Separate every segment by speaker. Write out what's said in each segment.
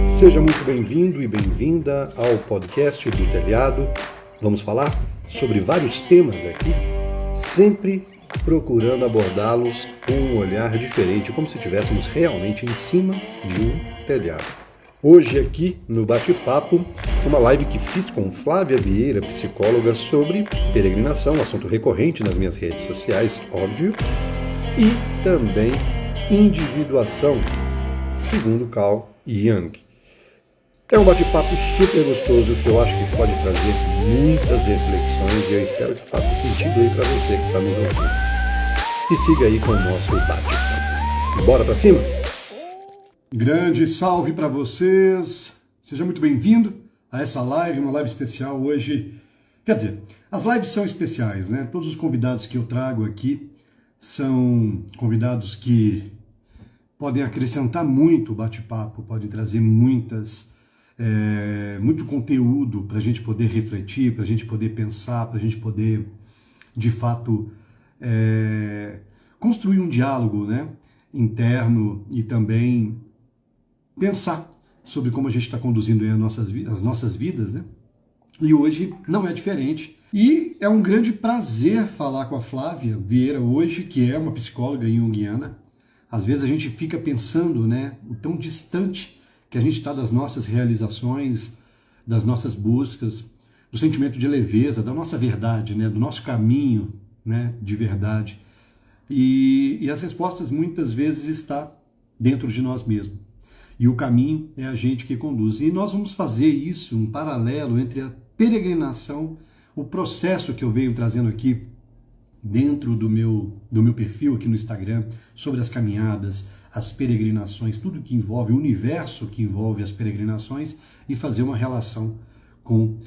Speaker 1: Seja muito bem-vindo e bem-vinda ao podcast do Telhado. Vamos falar sobre vários temas aqui, sempre procurando abordá-los com um olhar diferente, como se estivéssemos realmente em cima de um telhado. Hoje aqui no Bate-Papo, uma live que fiz com Flávia Vieira, psicóloga, sobre peregrinação, assunto recorrente nas minhas redes sociais, óbvio, e também individuação, segundo Carl Jung. É um bate-papo super gostoso que eu acho que pode trazer muitas reflexões e eu espero que faça sentido aí para você que está nos ouvindo. E siga aí com o nosso bate-papo. Bora para cima? Grande salve para vocês! Seja muito bem-vindo a essa live, uma live especial hoje. Quer dizer, as lives são especiais, né? Todos os convidados que eu trago aqui são convidados que podem acrescentar muito o bate-papo, podem trazer muito conteúdo para a gente poder refletir, para a gente poder pensar, para a gente poder, de fato, construir um diálogo, né, interno e também pensar sobre como a gente está conduzindo as nossas vidas, né? E hoje não é diferente. E é um grande prazer falar com a Flávia Vieira hoje, que é uma psicóloga junguiana. Às vezes a gente fica pensando, né, o tão distante que a gente está das nossas realizações, das nossas buscas, do sentimento de leveza, da nossa verdade, né, do nosso caminho, né, de verdade. E as respostas muitas vezes está dentro de nós mesmos. E o caminho é a gente que conduz. E nós vamos fazer isso, um paralelo entre a peregrinação, o processo que eu venho trazendo aqui dentro do meu perfil aqui no Instagram, sobre as caminhadas, as peregrinações, tudo que envolve, o universo que envolve as peregrinações, e fazer uma relação com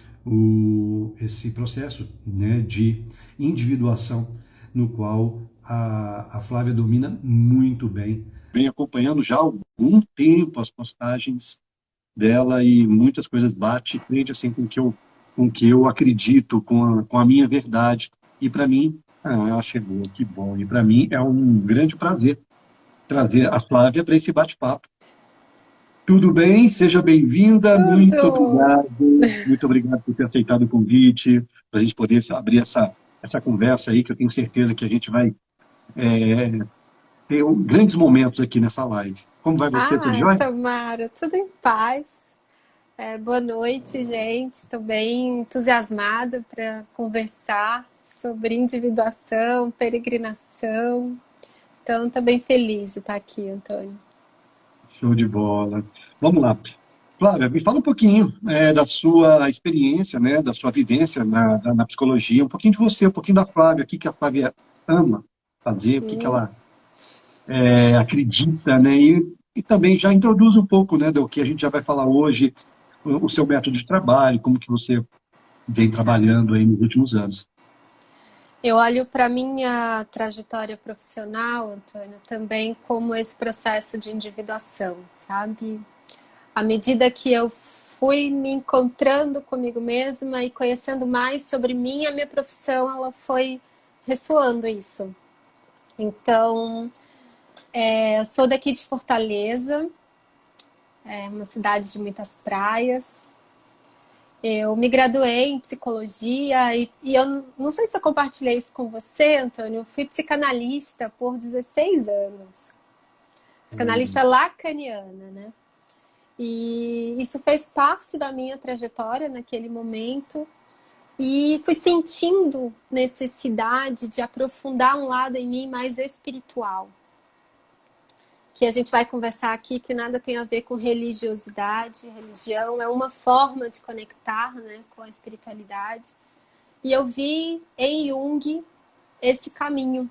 Speaker 1: esse processo, né, de individuação, no qual a Flávia domina muito bem. Vem acompanhando já há algum tempo as postagens dela e muitas coisas bate frente assim, com o que eu acredito, com a minha verdade. E para mim, chegou, que bom. E para mim é um grande prazer trazer a Flávia para esse bate-papo. Tudo bem? Seja bem-vinda. Muito obrigado por ter aceitado o convite, para a gente poder abrir essa conversa aí, que eu tenho certeza que a gente vai ter grandes momentos aqui nessa live. Como vai você? Tudo jóia?
Speaker 2: Tomara, tudo em paz. Boa noite, gente. Estou bem entusiasmada para conversar sobre individuação, peregrinação. Então, estou bem feliz de estar aqui, Antônio.
Speaker 1: Show de bola. Vamos lá. Flávia, me fala um pouquinho da sua experiência, né, da sua vivência na psicologia, um pouquinho de você, um pouquinho da Flávia, o que a Flávia ama fazer, o que ela acredita, né, e também já introduz um pouco, né, do que a gente já vai falar hoje, o seu método de trabalho, como que você vem trabalhando aí nos últimos anos.
Speaker 2: Eu olho para a minha trajetória profissional, Antônio, também como esse processo de individuação, sabe? À medida que eu fui me encontrando comigo mesma e conhecendo mais sobre mim, a minha profissão ela foi ressoando isso. Então, eu sou daqui de Fortaleza, uma cidade de muitas praias. Eu me graduei em psicologia e eu não sei se eu compartilhei isso com você, Antônio. Eu fui psicanalista por 16 anos. Psicanalista lacaniana, né? E isso fez parte da minha trajetória naquele momento. E fui sentindo necessidade de aprofundar um lado em mim mais espiritual. Que a gente vai conversar aqui, que nada tem a ver com religiosidade. Religião é uma forma de conectar, né, com a espiritualidade. E eu vi em Jung esse caminho.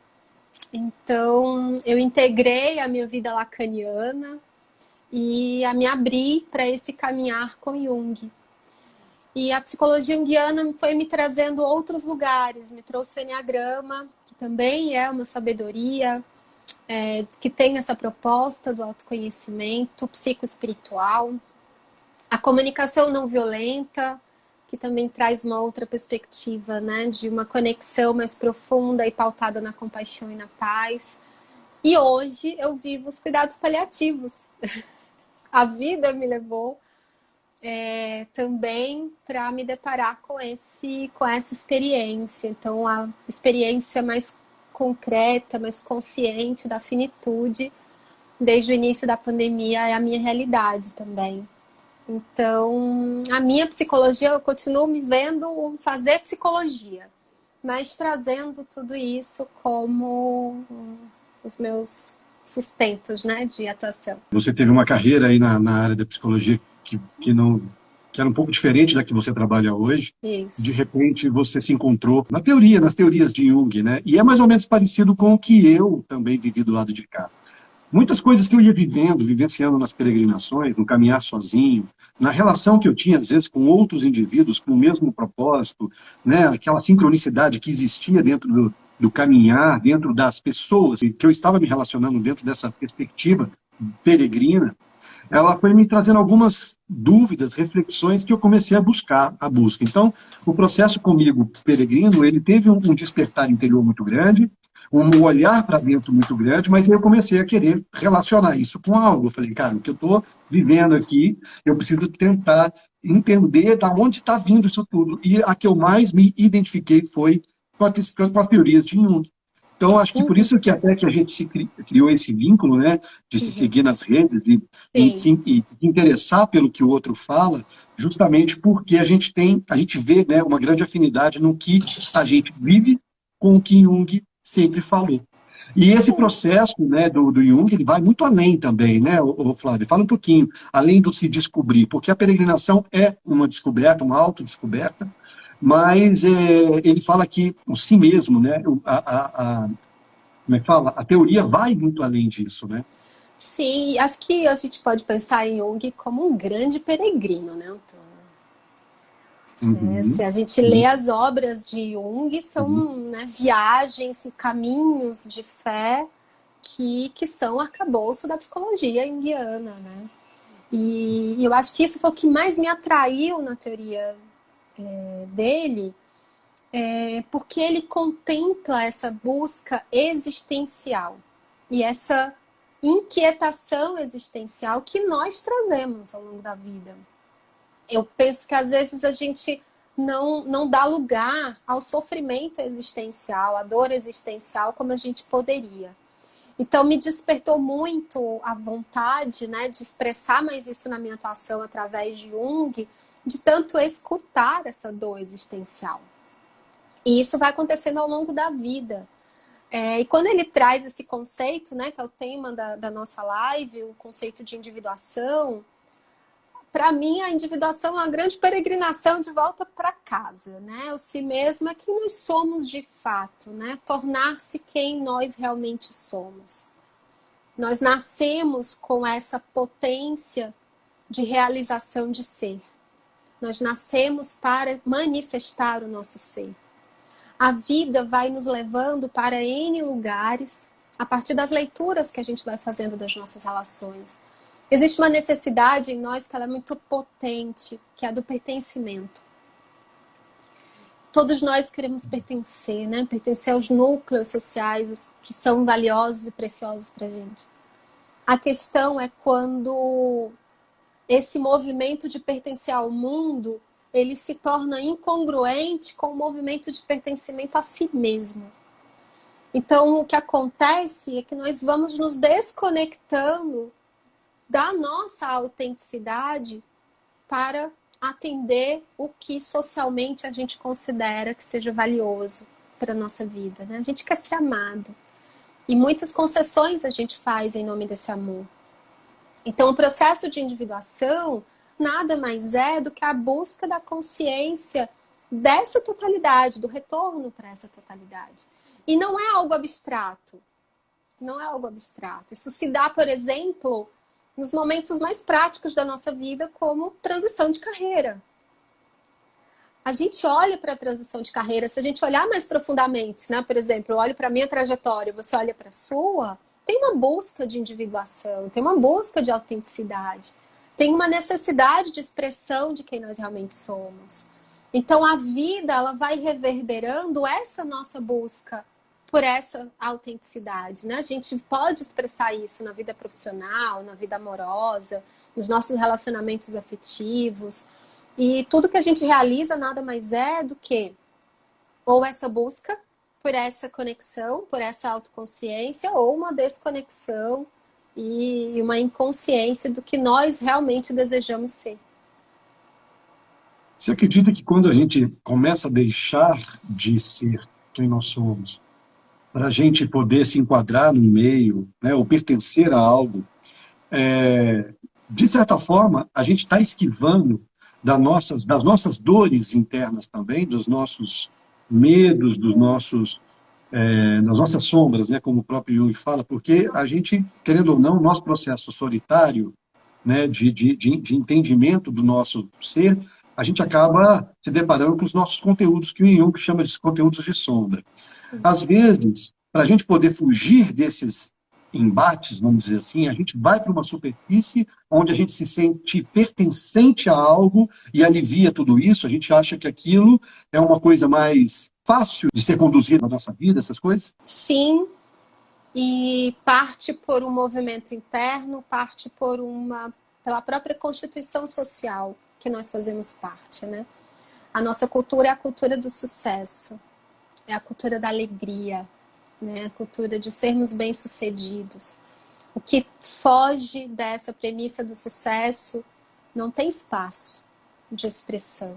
Speaker 2: Então, eu integrei a minha vida lacaniana e me abri para esse caminhar com Jung. E a psicologia junguiana foi me trazendo outros lugares. Me trouxe o Enneagrama, que também é uma sabedoria, que tem essa proposta do autoconhecimento psicoespiritual. A comunicação não violenta, que também traz uma outra perspectiva, né? De uma conexão mais profunda e pautada na compaixão e na paz. E hoje eu vivo os cuidados paliativos. A vida me levou também para me deparar com essa experiência. Então, a experiência mais concreta, mais consciente da finitude, desde o início da pandemia, é a minha realidade também. Então, a minha psicologia, eu continuo me vendo fazer psicologia, mas trazendo tudo isso como os meus sustentos, né, de atuação.
Speaker 1: Você teve uma carreira aí na área da psicologia não, que era um pouco diferente da que você trabalha hoje.
Speaker 2: Isso.
Speaker 1: De repente você se encontrou nas teorias de Jung, né? E é mais ou menos parecido com o que eu também vivi do lado de cá. Muitas coisas que eu ia vivenciando nas peregrinações, no caminhar sozinho, na relação que eu tinha, às vezes, com outros indivíduos com o mesmo propósito, né? Aquela sincronicidade que existia dentro do caminhar, dentro das pessoas, que eu estava me relacionando dentro dessa perspectiva peregrina, ela foi me trazendo algumas dúvidas, reflexões que eu comecei a busca. Então, o processo comigo, peregrino, ele teve um despertar interior muito grande, um olhar para dentro muito grande, mas aí eu comecei a querer relacionar isso com algo. Eu falei, cara, o que eu estou vivendo aqui, eu preciso tentar entender de onde está vindo isso tudo. E a que eu mais me identifiquei foi com as teorias de Jung. Então, acho que por isso que até que a gente criou esse vínculo, né, de se seguir nas redes e se interessar pelo que o outro fala, justamente porque a gente vê, né, uma grande afinidade no que a gente vive com o que Jung sempre falou. E esse processo, né, do Jung, ele vai muito além também, né, o Flávio? Fala um pouquinho, além do se descobrir, porque a peregrinação é uma descoberta, uma autodescoberta, mas ele fala que o si mesmo, né, como é que fala? A teoria vai muito além disso, né?
Speaker 2: Sim, acho que a gente pode pensar em Jung como um grande peregrino, né, Antônio? Se
Speaker 1: Uhum.
Speaker 2: a gente lê as obras de Jung, são, né, viagens e caminhos de fé que são arcabouço da psicologia junguiana, né? E eu acho que isso foi o que mais me atraiu na teoria dele, porque ele contempla essa busca existencial e essa inquietação existencial que nós trazemos ao longo da vida. Eu penso que às vezes a gente não dá lugar ao sofrimento existencial, à dor existencial como a gente poderia. Então me despertou muito a vontade, né, de expressar mais isso na minha atuação através de Jung, de tanto escutar essa dor existencial. E isso vai acontecendo ao longo da vida. E quando ele traz esse conceito, né, que é o tema da nossa live, o conceito de individuação, para mim a individuação é uma grande peregrinação de volta para casa, né? O si mesmo é quem nós somos de fato, né? Tornar-se quem nós realmente somos. Nós nascemos com essa potência de realização de ser. Nós nascemos para manifestar o nosso ser. A vida vai nos levando para N lugares a partir das leituras que a gente vai fazendo das nossas relações. Existe uma necessidade em nós que ela é muito potente, que é a do pertencimento. Todos nós queremos pertencer, né? Pertencer aos núcleos sociais que são valiosos e preciosos para a gente. A questão é quando esse movimento de pertencer ao mundo, ele se torna incongruente com o movimento de pertencimento a si mesmo. Então, o que acontece é que nós vamos nos desconectando da nossa autenticidade para atender o que socialmente a gente considera que seja valioso para a nossa vida, né? A gente quer ser amado. E muitas concessões a gente faz em nome desse amor. Então, o processo de individuação nada mais é do que a busca da consciência dessa totalidade, do retorno para essa totalidade. E não é algo abstrato. Não é algo abstrato. Isso se dá, por exemplo, nos momentos mais práticos da nossa vida, como transição de carreira. A gente olha para a transição de carreira, se a gente olhar mais profundamente, né? Por exemplo, eu olho para a minha trajetória, você olha para a sua, tem uma busca de individuação, tem uma busca de autenticidade, tem uma necessidade de expressão de quem nós realmente somos. Então a vida ela vai reverberando essa nossa busca por essa autenticidade, né? A gente pode expressar isso na vida profissional, na vida amorosa, nos nossos relacionamentos afetivos. E tudo que a gente realiza nada mais é do que ou essa busca por essa conexão, por essa autoconsciência, ou uma desconexão e uma inconsciência do que nós realmente desejamos ser.
Speaker 1: Você acredita que quando a gente começa a deixar de ser quem nós somos, para a gente poder se enquadrar no meio, né, ou pertencer a algo, de certa forma, a gente está esquivando das nossas dores internas também, dos nossos medos, das nossas sombras, né, como o próprio Jung fala, porque a gente, querendo ou não, o nosso processo solitário, né, de entendimento do nosso ser, a gente acaba se deparando com os nossos conteúdos, que o Jung chama de conteúdos de sombra. Às vezes, para a gente poder fugir desses embates, vamos dizer assim, a gente vai para uma superfície onde a gente se sente pertencente a algo e alivia tudo isso, a gente acha que aquilo é uma coisa mais fácil de ser conduzida na nossa vida, essas coisas?
Speaker 2: Sim, e parte por um movimento interno, parte pela própria constituição social que nós fazemos parte, né? A nossa cultura é a cultura do sucesso, é a cultura da alegria, né? A cultura de sermos bem-sucedidos. O que foge dessa premissa do sucesso não tem espaço de expressão.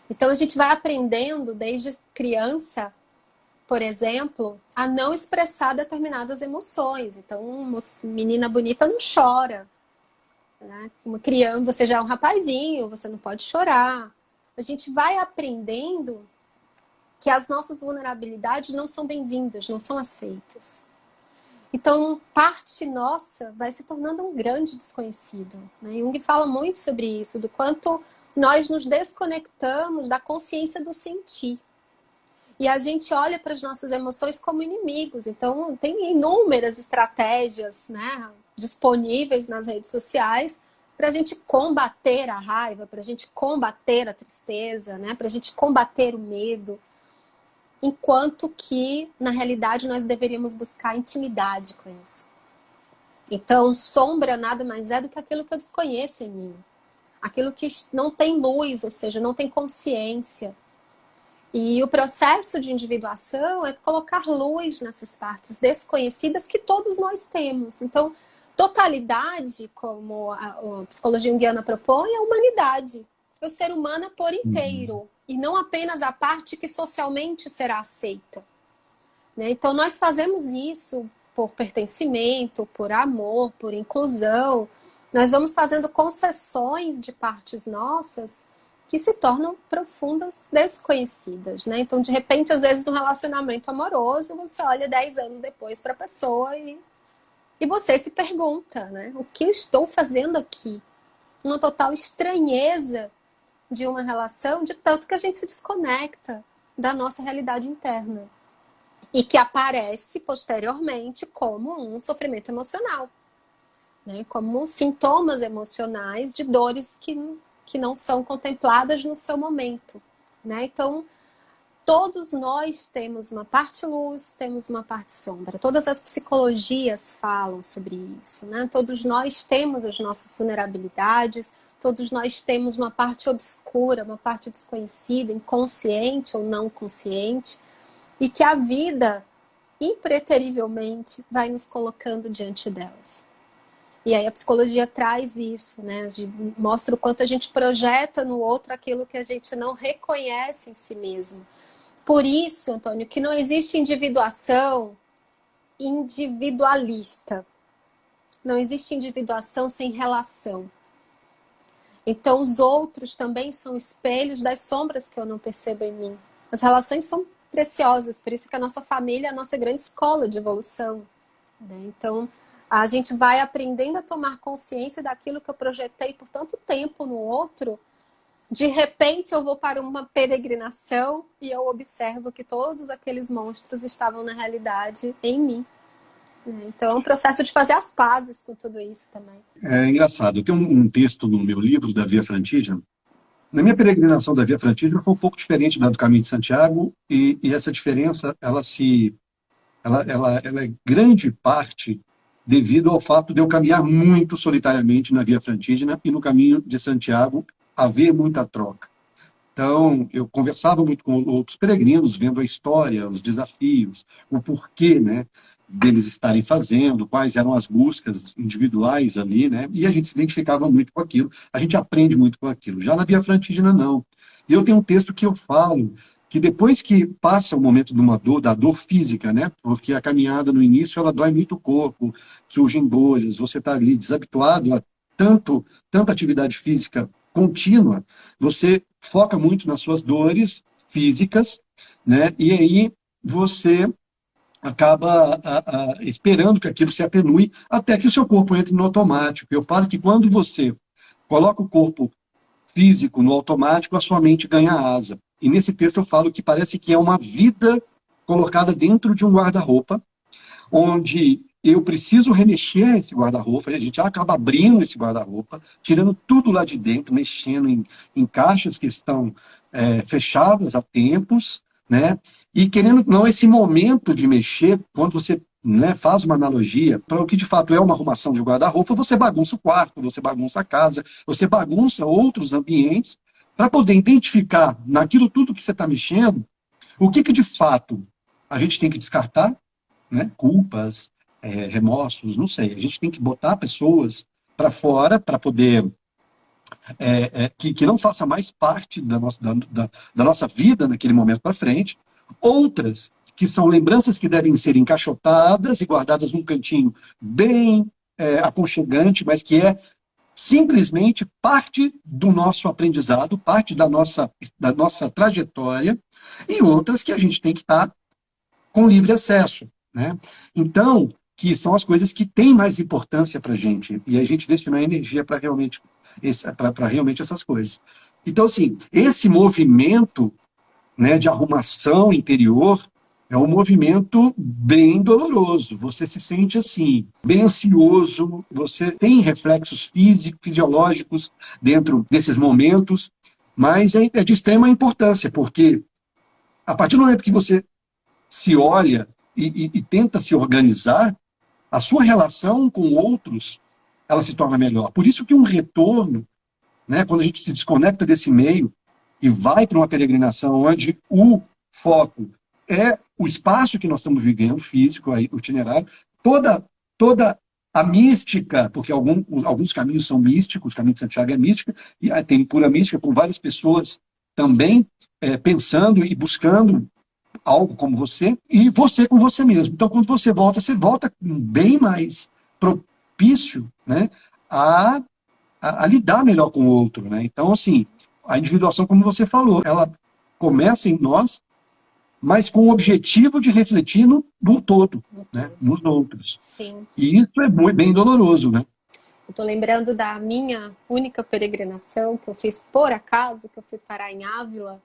Speaker 2: Então a gente vai aprendendo desde criança, por exemplo, a não expressar determinadas emoções. Então, uma menina bonita não chora, né? Uma criança, você já é um rapazinho, você não pode chorar. A gente vai aprendendo que as nossas vulnerabilidades não são bem-vindas, não são aceitas. Então, parte nossa vai se tornando um grande desconhecido, né? Jung fala muito sobre isso, do quanto nós nos desconectamos da consciência do sentir. E a gente olha para as nossas emoções como inimigos. Então, tem inúmeras estratégias, né, disponíveis nas redes sociais para a gente combater a raiva, para a gente combater a tristeza, né, para a gente combater o medo. Enquanto que, na realidade, nós deveríamos buscar intimidade com isso. Então, sombra nada mais é do que aquilo que eu desconheço em mim. Aquilo que não tem luz, ou seja, não tem consciência. E o processo de individuação é colocar luz nessas partes desconhecidas que todos nós temos. Então, totalidade, como a psicologia junguiana propõe, é a humanidade. É o ser humano por inteiro. E não apenas a parte que socialmente será aceita. Né? Então, nós fazemos isso por pertencimento, por amor, por inclusão. Nós vamos fazendo concessões de partes nossas que se tornam profundas desconhecidas, né? Então, de repente, às vezes, no relacionamento amoroso, você olha 10 anos depois para a pessoa e você se pergunta, né? O que eu estou fazendo aqui? Uma total estranheza de uma relação, de tanto que a gente se desconecta da nossa realidade interna. E que aparece, posteriormente, como um sofrimento emocional, né? Como sintomas emocionais de dores que não são contempladas no seu momento, né? Então, todos nós temos uma parte luz, temos uma parte sombra. Todas as psicologias falam sobre isso, né? Todos nós temos as nossas vulnerabilidades, todos nós temos uma parte obscura, uma parte desconhecida, inconsciente ou não consciente, e que a vida, impreterivelmente, vai nos colocando diante delas. E aí a psicologia traz isso, né? Mostra o quanto a gente projeta no outro aquilo que a gente não reconhece em si mesmo. Por isso, Antônio, que não existe individuação individualista. Não existe individuação sem relação. Então, os outros também são espelhos das sombras que eu não percebo em mim. As relações são preciosas, por isso que a nossa família é a nossa grande escola de evolução, né? Então, a gente vai aprendendo a tomar consciência daquilo que eu projetei por tanto tempo no outro. De repente eu vou para uma peregrinação e eu observo que todos aqueles monstros estavam na realidade em mim. Então é um processo de fazer as pazes com tudo isso também.
Speaker 1: É engraçado. Tem um texto no meu livro, da Via Frontigem, Na minha peregrinação da Via Frantígena foi um pouco diferente da do Caminho de Santiago, e essa diferença ela é grande parte devido ao fato de eu caminhar muito solitariamente na Via Frantígena e no Caminho de Santiago haver muita troca. Então, eu conversava muito com outros peregrinos, vendo a história, os desafios, o porquê, né, deles estarem fazendo, quais eram as buscas individuais ali, né, e a gente se identificava muito com aquilo, a gente aprende muito com aquilo. Já na Via Frantígena, não. E eu tenho um texto que eu falo que depois que passa o momento de uma dor, da dor física, né, porque a caminhada no início, ela dói muito o corpo, surgem bolhas, você está ali desabituado a tanta atividade física contínua, você foca muito nas suas dores físicas, né? E aí você acaba esperando que aquilo se atenue até que o seu corpo entre no automático. Eu falo que quando você coloca o corpo físico no automático, a sua mente ganha asa. E nesse texto eu falo que parece que é uma vida colocada dentro de um guarda-roupa, onde eu preciso remexer esse guarda-roupa, a gente acaba abrindo esse guarda-roupa, tirando tudo lá de dentro, mexendo em caixas que estão fechadas há tempos, né? E querendo não, esse momento de mexer, quando você, né, faz uma analogia para o que de fato é uma arrumação de guarda-roupa, você bagunça o quarto, você bagunça a casa, você bagunça outros ambientes, para poder identificar naquilo tudo que você está mexendo, o que de fato a gente tem que descartar, né? Culpas, remorsos, não sei. A gente tem que botar pessoas para fora para poder que não faça mais parte da nossa vida naquele momento para frente. Outras que são lembranças que devem ser encaixotadas e guardadas num cantinho bem aconchegante, mas que é simplesmente parte do nosso aprendizado, parte da nossa trajetória, e outras que a gente tem que estar com livre acesso, né? Então, que são as coisas que têm mais importância para a gente, e a gente destinar energia para realmente essas coisas. Então, assim, esse movimento, né, de arrumação interior é um movimento bem doloroso. Você se sente assim, bem ansioso, você tem reflexos fisiológicos dentro desses momentos, mas é de extrema importância, porque a partir do momento que você se olha e tenta se organizar, a sua relação com outros, ela se torna melhor. Por isso que um retorno, né, quando a gente se desconecta desse meio e vai para uma peregrinação onde o foco é o espaço que nós estamos vivendo, físico, aí, o itinerário, toda a mística, porque alguns caminhos são místicos, o caminho de Santiago é mística, e tem pura mística, com várias pessoas também pensando e buscando algo como você, e você com você mesmo. Então, quando você volta bem mais propício, né, a, a lidar melhor com o outro. Né? Então, assim, a individuação, como você falou, ela começa em nós, mas com o objetivo de refletir no todo, né, nos outros.
Speaker 2: Sim.
Speaker 1: E isso é bem doloroso, né?
Speaker 2: Eu tô lembrando da minha única peregrinação que eu fiz por acaso, que eu fui parar em Ávila,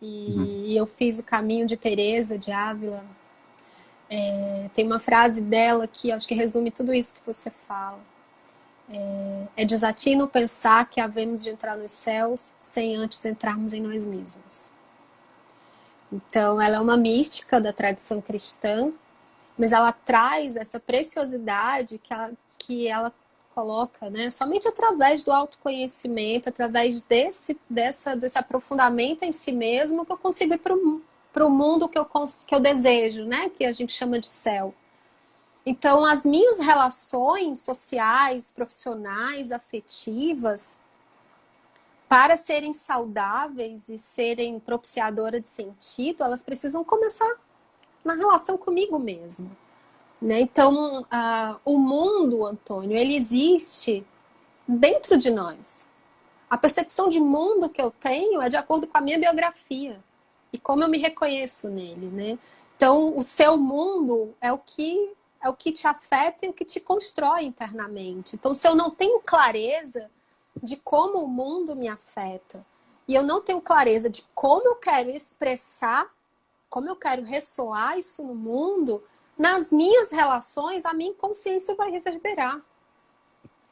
Speaker 2: e eu fiz o caminho de Teresa de Ávila. Tem uma frase dela que acho que resume tudo isso que você fala. É desatino pensar que havemos de entrar nos céus sem antes entrarmos em nós mesmos. Então, ela é uma mística da tradição cristã, mas ela traz essa preciosidade que ela coloca, né? Somente através do autoconhecimento, através desse aprofundamento em si mesmo, que eu consigo ir para o mundo que eu desejo, né? Que a gente chama de céu. Então, as minhas relações sociais, profissionais, afetivas, para serem saudáveis e serem propiciadoras de sentido, elas precisam começar na relação comigo mesmo. Né? Então, o mundo, Antônio, ele existe dentro de nós. A percepção de mundo que eu tenho é de acordo com a minha biografia e como eu me reconheço nele. Né? Então, o seu mundo é o que te afeta e o que te constrói internamente. Então, se eu não tenho clareza de como o mundo me afeta e eu não tenho clareza de como eu quero expressar, como eu quero ressoar isso no mundo, nas minhas relações, a minha inconsciência vai reverberar.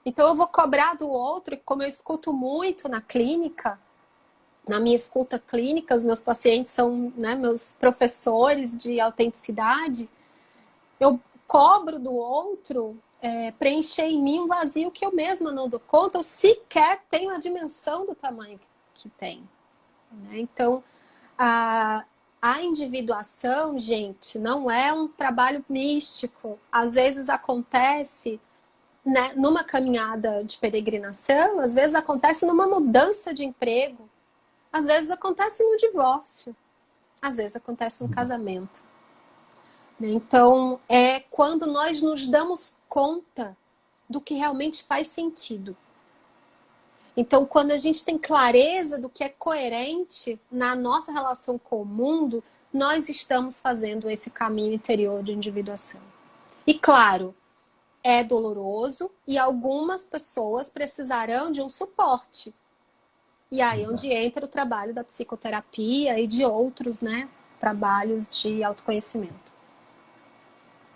Speaker 2: Então eu vou cobrar do outro, e como eu escuto muito na clínica, na minha escuta clínica, os meus pacientes são, né, meus professores de autenticidade, eu cobro do outro preencher em mim um vazio que eu mesma não dou conta, ou sequer tenho a dimensão do tamanho que tem. Né? Então, a individuação, gente, não é um trabalho místico. Às vezes acontece, né, numa caminhada de peregrinação, às vezes acontece numa mudança de emprego, às vezes acontece no divórcio, às vezes acontece no casamento. Então, é quando nós nos damos conta do que realmente faz sentido. Então, quando a gente tem clareza do que é coerente na nossa relação com o mundo, nós estamos fazendo esse caminho interior de individuação. E claro, é doloroso e algumas pessoas precisarão de um suporte. E aí é onde entra o trabalho da psicoterapia e de outros, né, trabalhos de autoconhecimento.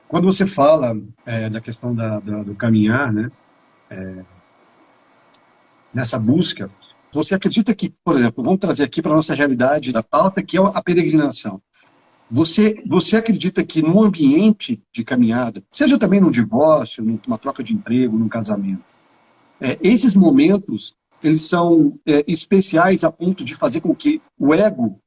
Speaker 1: Quando você fala da questão do caminhar, né, nessa busca, você acredita que, por exemplo, vamos trazer aqui para a nossa realidade da pauta, que é a peregrinação. Você acredita que no ambiente de caminhada, seja também num divórcio, numa troca de emprego, num casamento, esses momentos, eles são especiais a ponto de fazer com que o ego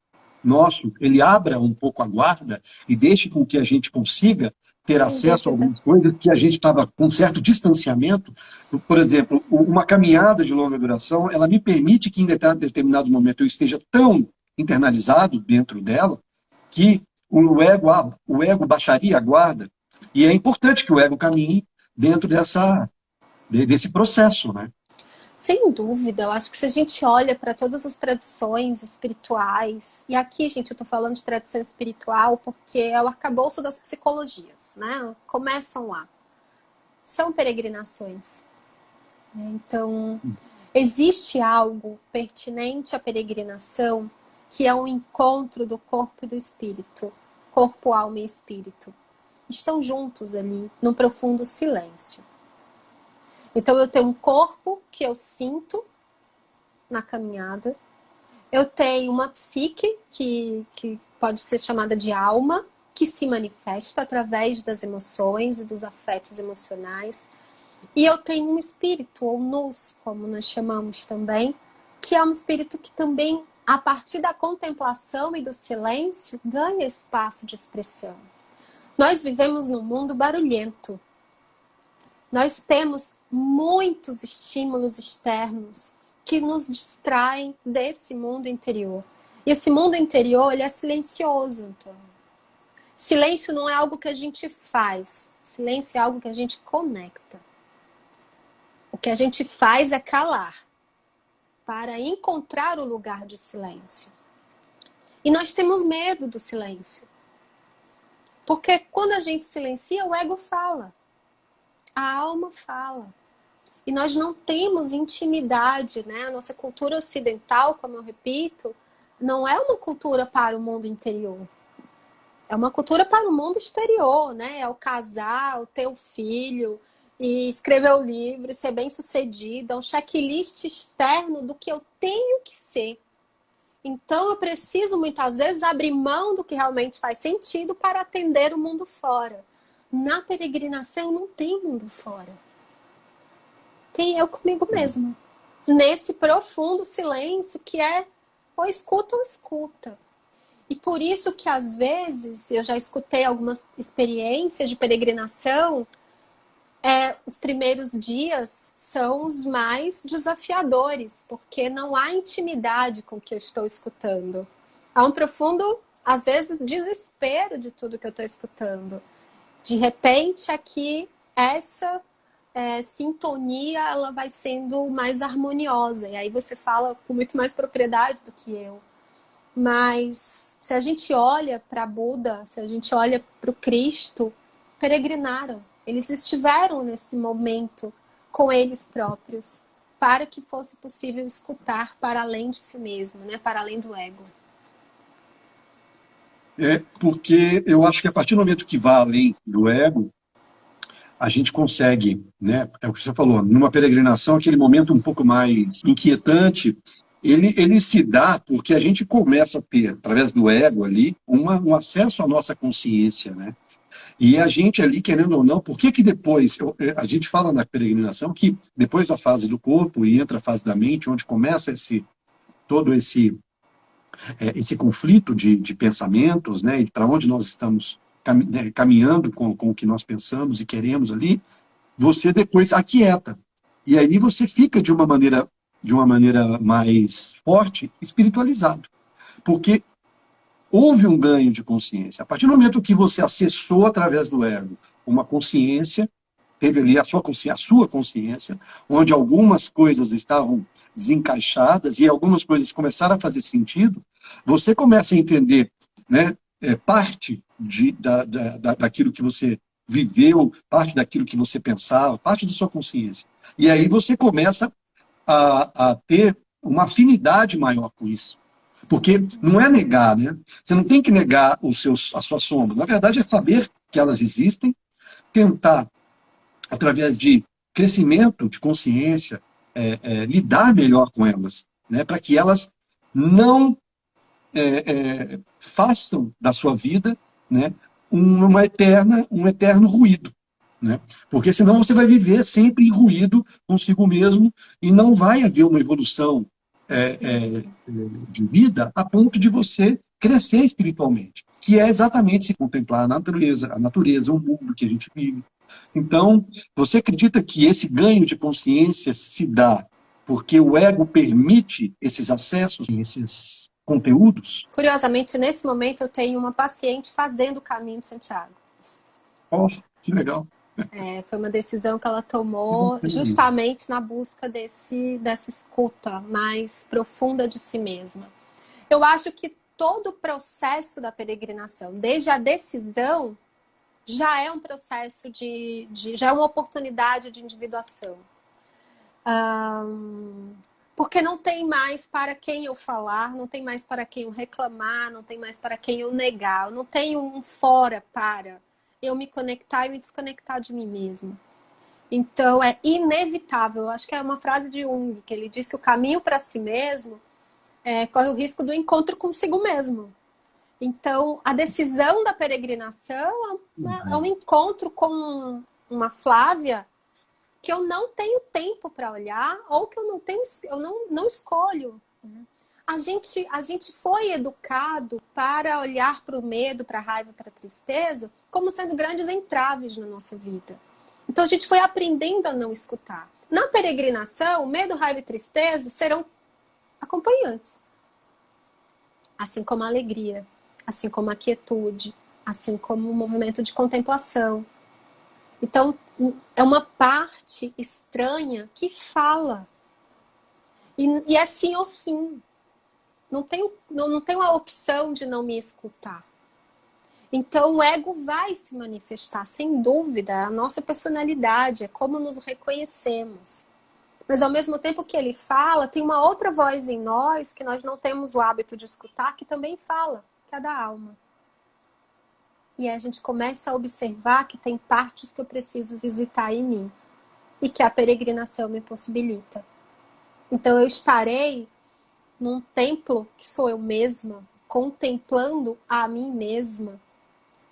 Speaker 1: nosso, ele abra um pouco a guarda e deixe com que a gente consiga ter
Speaker 2: Sem
Speaker 1: acesso a
Speaker 2: dúvida.
Speaker 1: algumas coisas que a gente estava com um certo distanciamento. Por exemplo, uma caminhada de longa duração, ela me permite que em determinado momento eu esteja tão internalizado dentro dela que o ego baixaria a guarda. E é importante que o ego caminhe dentro desse processo, né?
Speaker 2: Sem dúvida, eu acho que se a gente olha para todas as tradições espirituais, e aqui, gente, eu estou falando de tradição espiritual porque é o arcabouço das psicologias, né? Começam lá. São peregrinações. Então, existe algo pertinente à peregrinação que é um encontro do corpo e do espírito. Corpo, alma e espírito. Estão juntos ali, num profundo silêncio. Então, eu tenho um corpo que eu sinto na caminhada. Eu tenho uma psique, que pode ser chamada de alma, que se manifesta através das emoções e dos afetos emocionais. E eu tenho um espírito, ou nous, como nós chamamos também, que é um espírito que também, a partir da contemplação e do silêncio, ganha espaço de expressão. Nós vivemos num mundo barulhento. Nós temos muitos estímulos externos que nos distraem desse mundo interior. E esse mundo interior, ele é silencioso, então. Silêncio não é algo que a gente faz. Silêncio é algo que a gente conecta. O que a gente faz é calar para encontrar o lugar de silêncio. E nós temos medo do silêncio. Porque quando a gente silencia, o ego fala. A alma fala. E nós não temos intimidade, né? A nossa cultura ocidental, como eu repito, não é uma cultura para o mundo interior. É uma cultura para o mundo exterior, né? É o casar, o ter o filho, e escrever o livro, ser bem-sucedido. É um checklist externo do que eu tenho que ser. Então, eu preciso, muitas vezes, abrir mão do que realmente faz sentido para atender o mundo fora. Na peregrinação, não tem mundo fora. Tem eu comigo mesma. Nesse profundo silêncio que é ou escuta ou escuta. E por isso que, às vezes, eu já escutei algumas experiências de peregrinação, os primeiros dias são os mais desafiadores, porque não há intimidade com o que eu estou escutando. Há um profundo, às vezes, desespero de tudo que eu estou escutando. De repente, aqui, essa sintonia, ela vai sendo mais harmoniosa. E aí você fala com muito mais propriedade do que eu. Mas se a gente olha para Buda, se a gente olha para o Cristo, peregrinaram. Eles estiveram nesse momento com eles próprios, para que fosse possível escutar para além de si mesmo, né? Para além do ego.
Speaker 1: Porque eu acho que a partir do momento que vai além do ego, a gente consegue, né? É o que você falou, numa peregrinação, aquele momento um pouco mais inquietante, ele se dá porque a gente começa a ter, através do ego ali, um acesso à nossa consciência, né? E a gente ali, querendo ou não, por que que depois, a gente fala na peregrinação que depois da fase do corpo e entra a fase da mente, onde começa todo esse conflito de pensamentos, né, e para onde nós estamos caminhando com o que nós pensamos e queremos ali, você depois aquieta. E aí você fica de uma maneira mais forte, espiritualizado. Porque houve um ganho de consciência. A partir do momento que você acessou através do ego uma consciência, teve ali a sua consciência, onde algumas coisas estavam desencaixadas e algumas coisas começaram a fazer sentido, você começa a entender, né, parte daquilo que você viveu, parte daquilo que você pensava, parte da sua consciência. E aí você começa a ter uma afinidade maior com isso. Porque não é negar, né? Você não tem que negar as suas sombras. Na verdade, é saber que elas existem, tentar, através de crescimento de consciência, lidar melhor com elas, né? Para que elas não façam da sua vida, né, um eterno ruído. Né? Porque senão você vai viver sempre em ruído consigo mesmo e não vai haver uma evolução de vida a ponto de você crescer espiritualmente, que é exatamente se contemplar a natureza, o mundo que a gente vive. Então, você acredita que esse ganho de consciência se dá porque o ego permite esses acessos, esses conteúdos?
Speaker 2: Curiosamente, nesse momento, eu tenho uma paciente fazendo o caminho de Santiago.
Speaker 1: Oh, que legal.
Speaker 2: Foi uma decisão que ela tomou justamente na busca dessa escuta mais profunda de si mesma. Eu acho que todo o processo da peregrinação, desde a decisão, já é um processo já é uma oportunidade de individuação. Porque não tem mais para quem eu falar, não tem mais para quem eu reclamar, não tem mais para quem eu negar. Eu não tenho um fora para eu me conectar e me desconectar de mim mesmo. Então, é inevitável. Eu acho que é uma frase de Jung, que ele diz que o caminho para si mesmo corre o risco do encontro consigo mesmo. Então, a decisão da peregrinação é um encontro com uma Flávia que eu não tenho tempo para olhar ou que eu não escolho. A gente foi educado para olhar para o medo, para a raiva, para a tristeza, como sendo grandes entraves na nossa vida. Então a gente foi aprendendo a não escutar. Na peregrinação, medo, raiva e tristeza serão acompanhantes. Assim como a alegria, assim como a quietude, assim como o movimento de contemplação. Então, é uma parte estranha que fala. E é sim ou sim. Não tem a opção de não me escutar. Então, o ego vai se manifestar, sem dúvida, é a nossa personalidade, é como nos reconhecemos. Mas, ao mesmo tempo que ele fala, tem uma outra voz em nós que nós não temos o hábito de escutar, que também fala, que é a da alma. E aí a gente começa a observar que tem partes que eu preciso visitar em mim e que a peregrinação me possibilita. Então, eu estarei num templo que sou eu mesma, contemplando a mim mesma,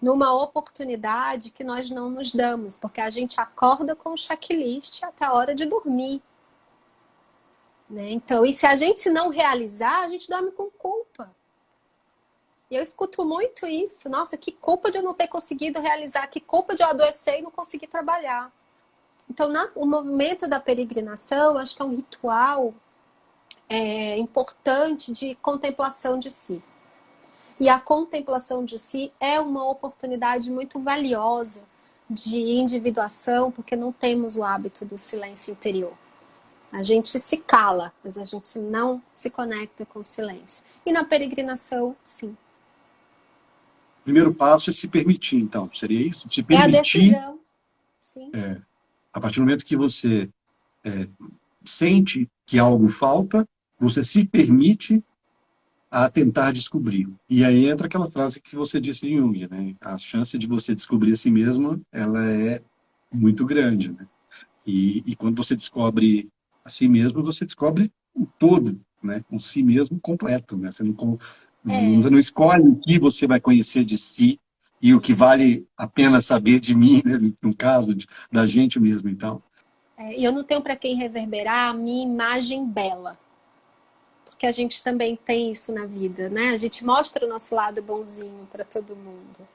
Speaker 2: numa oportunidade que nós não nos damos, porque a gente acorda com o checklist até a hora de dormir. Né? Então, e se a gente não realizar, a gente dorme com culpa. E eu escuto muito isso. Nossa, que culpa de eu não ter conseguido realizar, que culpa de eu adoecer e não conseguir trabalhar. Então, o movimento da peregrinação, acho que é um ritual importante de contemplação de si. E a contemplação de si é uma oportunidade muito valiosa de individuação, porque não temos o hábito do silêncio interior. A gente se cala, mas a gente não se conecta com o silêncio. E na peregrinação, sim.
Speaker 1: O primeiro passo é se permitir, então. Seria isso? Se
Speaker 2: É a
Speaker 1: permitir,
Speaker 2: decisão. Sim.
Speaker 1: a partir do momento que você sente que algo falta, você se permite a tentar descobrir. E aí entra aquela frase que você disse em Jung, né? A chance de você descobrir a si mesmo, ela é muito grande, né? E quando você descobre a si mesmo, você descobre o todo, né? Um si mesmo completo, né? Você
Speaker 2: É,
Speaker 1: não escolhe o que você vai conhecer de si e o que
Speaker 2: isso.
Speaker 1: vale a pena saber de mim, né? No caso da gente mesmo, então.
Speaker 2: E eu não tenho para quem reverberar a minha imagem bela, porque a gente também tem isso na vida, né? A gente mostra o nosso lado bonzinho para todo mundo.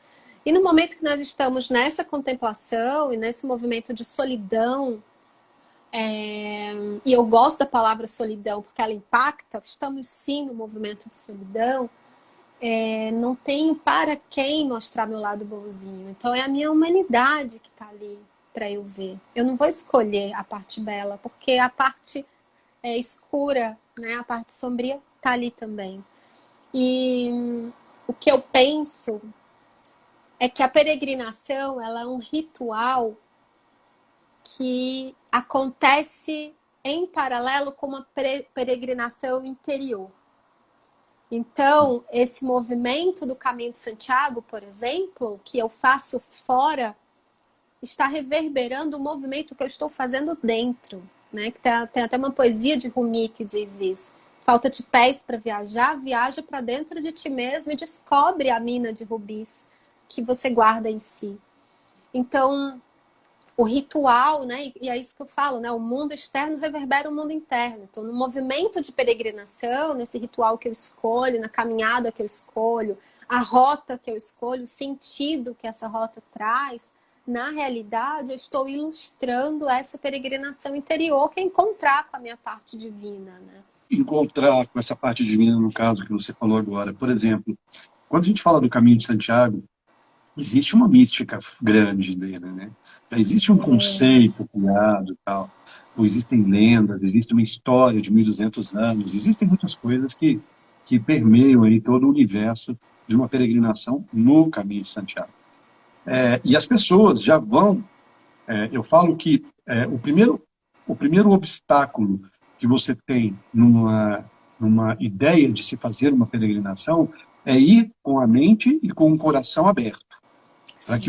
Speaker 2: E no momento que nós estamos nessa contemplação e nesse movimento de solidão, e eu gosto da palavra solidão porque ela impacta, estamos sim no movimento de solidão, não tenho para quem mostrar meu lado bonzinho. Então é a minha humanidade que está ali para eu ver. Eu não vou escolher a parte bela, porque a parte escura, né, a parte sombria está ali também. E o que eu penso é que a peregrinação ela é um ritual que acontece em paralelo com uma peregrinação interior. Então, esse movimento do Caminho de Santiago, por exemplo, que eu faço fora, está reverberando o movimento que eu estou fazendo dentro. Né? Que tem até uma poesia de Rumi que diz isso. Falta-te pés para viajar, viaja para dentro de ti mesmo e descobre a mina de rubis que você guarda em si. Então, o ritual, né? E é isso que eu falo, né? O mundo externo reverbera o mundo interno. Então, no movimento de peregrinação, nesse ritual que eu escolho, na caminhada que eu escolho, a rota que eu escolho, o sentido que essa rota traz, na realidade, eu estou ilustrando essa peregrinação interior, que é encontrar com a minha parte divina, né?
Speaker 1: Encontrar com essa parte divina, no caso que você falou agora. Por exemplo, quando a gente fala do Caminho de Santiago, existe uma mística grande dele, né? Já existe um conceito criado e tal, ou existem lendas, existe uma história de 1.200 anos, existem muitas coisas que permeiam aí todo o universo de uma peregrinação no Caminho de Santiago. E as pessoas já vão, eu falo que o primeiro obstáculo que você tem numa ideia de se fazer uma peregrinação é ir com a mente e com o coração aberto para que